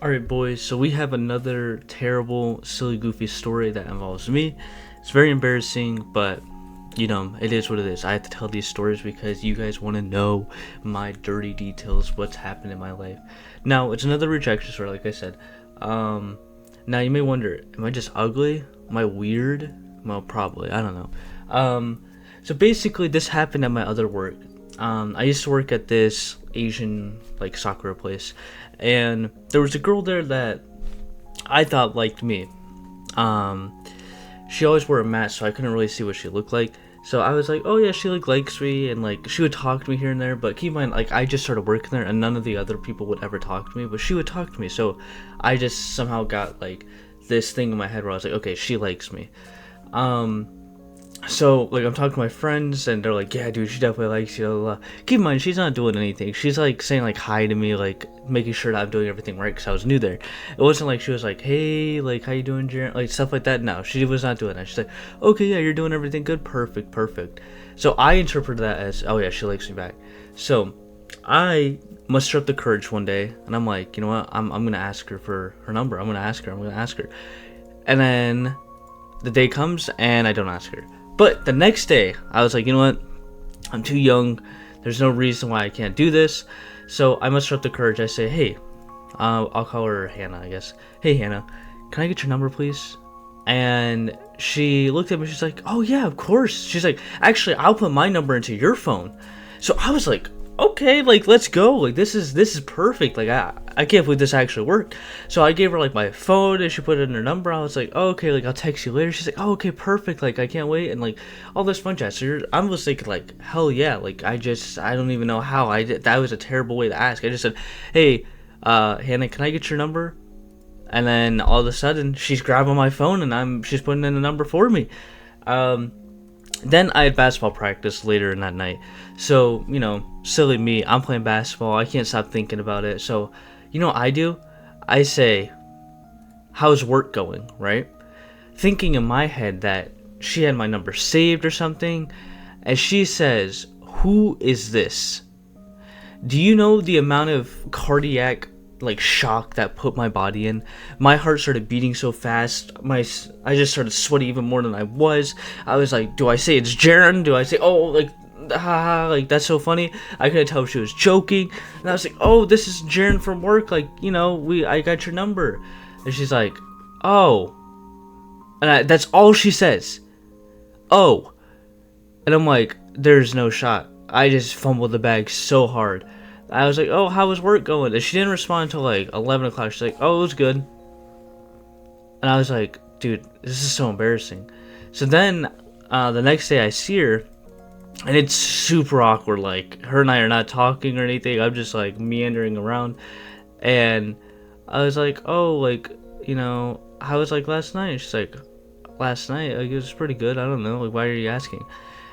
Alright boys, so we have another terrible, silly, goofy story that involves me. It's very embarrassing, but you know, it is what it is. I have to tell these stories because you guys want to know my dirty details, what's happened in my life. Now, it's another rejection story, like I said. Now you may wonder, am I just ugly? Am I weird? Well, probably, I don't know. So basically this happened at my other work. I used to work at this Asian like soccer place, and there was a girl there that I thought liked me. She always wore a mask, so I couldn't really see what she looked like. So I was like, oh yeah, she like likes me, and like she would talk to me here and there. But keep in mind, like I just started working there, and none of the other people would ever talk to me, but she would talk to me. So I just somehow got like this thing in my head where I was like, okay, she likes me. So, like, I'm talking to my friends, and they're like, yeah, dude, she definitely likes you, blah, blah, blah. Keep in mind, she's not doing anything. She's, like, saying, like, hi to me, like, making sure that I'm doing everything right, because I was new there. It wasn't like she was like, hey, like, how you doing, Jaren? Like, stuff like that. No, she was not doing that. She's like, okay, yeah, you're doing everything good. Perfect, perfect. So, I interpreted that as, oh, yeah, she likes me back. So, I muster up the courage one day, and I'm like, you know what? I'm going to ask her for her number. I'm going to ask her. And then the day comes, and I don't ask her. But the next day, I was like, you know what? I'm too young. There's no reason why I can't do this. So I muster up the courage. I say, hey, I'll call her Hannah, I guess. Hey, Hannah, can I get your number, please? And she looked at me. She's like, oh, yeah, of course. She's like, actually, I'll put my number into your phone. So I was like, okay, like, let's go. Like, this is perfect. Like, I can't believe this actually worked. So I gave her, like, my phone, and she put in her number. I was like, oh, okay, like, I'll text you later. She's like, oh, okay, perfect. Like, I can't wait. And, like, all this fun chat. So I was thinking, like, hell yeah. Like, I don't even know how I did. That was a terrible way to ask. I just said, hey, Hannah, can I get your number? And then all of a sudden, she's grabbing my phone, and she's putting in a number for me. Then I had basketball practice later in that night. So, you know, silly me, I'm playing basketball. I can't stop thinking about it. So, you know what I do? I say, how's work going, right? Thinking in my head that she had my number saved or something. And she says, who is this? Do you know the amount of cardiac like shock that put my body in? My heart started beating so fast. I just started sweating even more than I was. I was like, do I say it's Jaren? Do I say, oh, like, haha, like, that's so funny? I couldn't tell if she was joking. And I was like, oh, this is Jaren from work. Like, you know, I got your number. And she's like, oh. And that's all she says. Oh. And I'm like, there's no shot. I just fumbled the bag so hard. I was like, oh, how was work going? And she didn't respond until like 11 o'clock. She's like, oh, it was good. And I was like, dude, this is so embarrassing. So then the next day I see her, and it's super awkward. Like, her and I are not talking or anything. I'm just like meandering around. And I was like, oh, like, you know, how was like last night? And she's like, last night? Like, it was pretty good. I don't know. Like, why are you asking?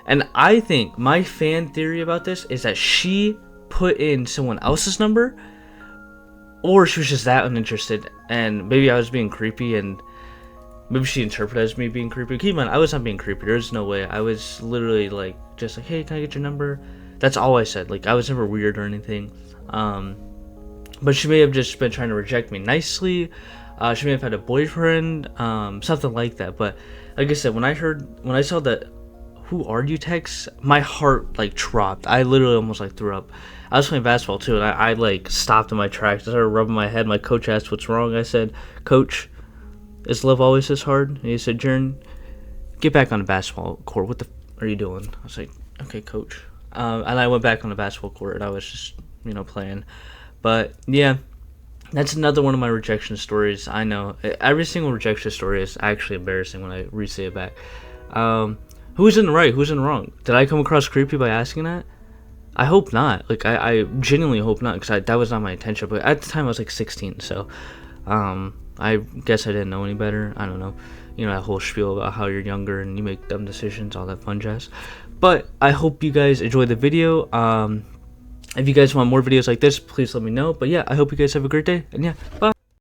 And I think my fan theory about this is that she put in someone else's number, or she was just that uninterested, and maybe I was being creepy, and maybe she interpreted as me being creepy. Keep in mind, I was not being creepy. There's no way. I was literally like, just like, hey, can I get your number? That's all I said. Like, I was never weird or anything. But she may have just been trying to reject me nicely. She may have had a boyfriend, something like that. But like I said, when I saw that who are you text, my heart like dropped. I literally almost like threw up. I was playing basketball too, and I like stopped in my tracks. I started rubbing my head. My coach asked what's wrong. I said, Coach, is love always this hard? And he said, Jaren, get back on the basketball court. What the are you doing? I was like, okay, Coach. And I went back on the basketball court, and I was just, you know, playing. But yeah, that's another one of my rejection stories. I know every single rejection story is actually embarrassing when I re-say it back. Who's in the right? Who's in the wrong? Did I come across creepy by asking that? I hope not. Like, I genuinely hope not, because that was not my intention. But at the time, I was like 16, so I guess I didn't know any better. I don't know. You know, that whole spiel about how you're younger and you make dumb decisions, all that fun jazz. But I hope you guys enjoyed the video. If you guys want more videos like this, please let me know. But yeah, I hope you guys have a great day. And yeah, bye.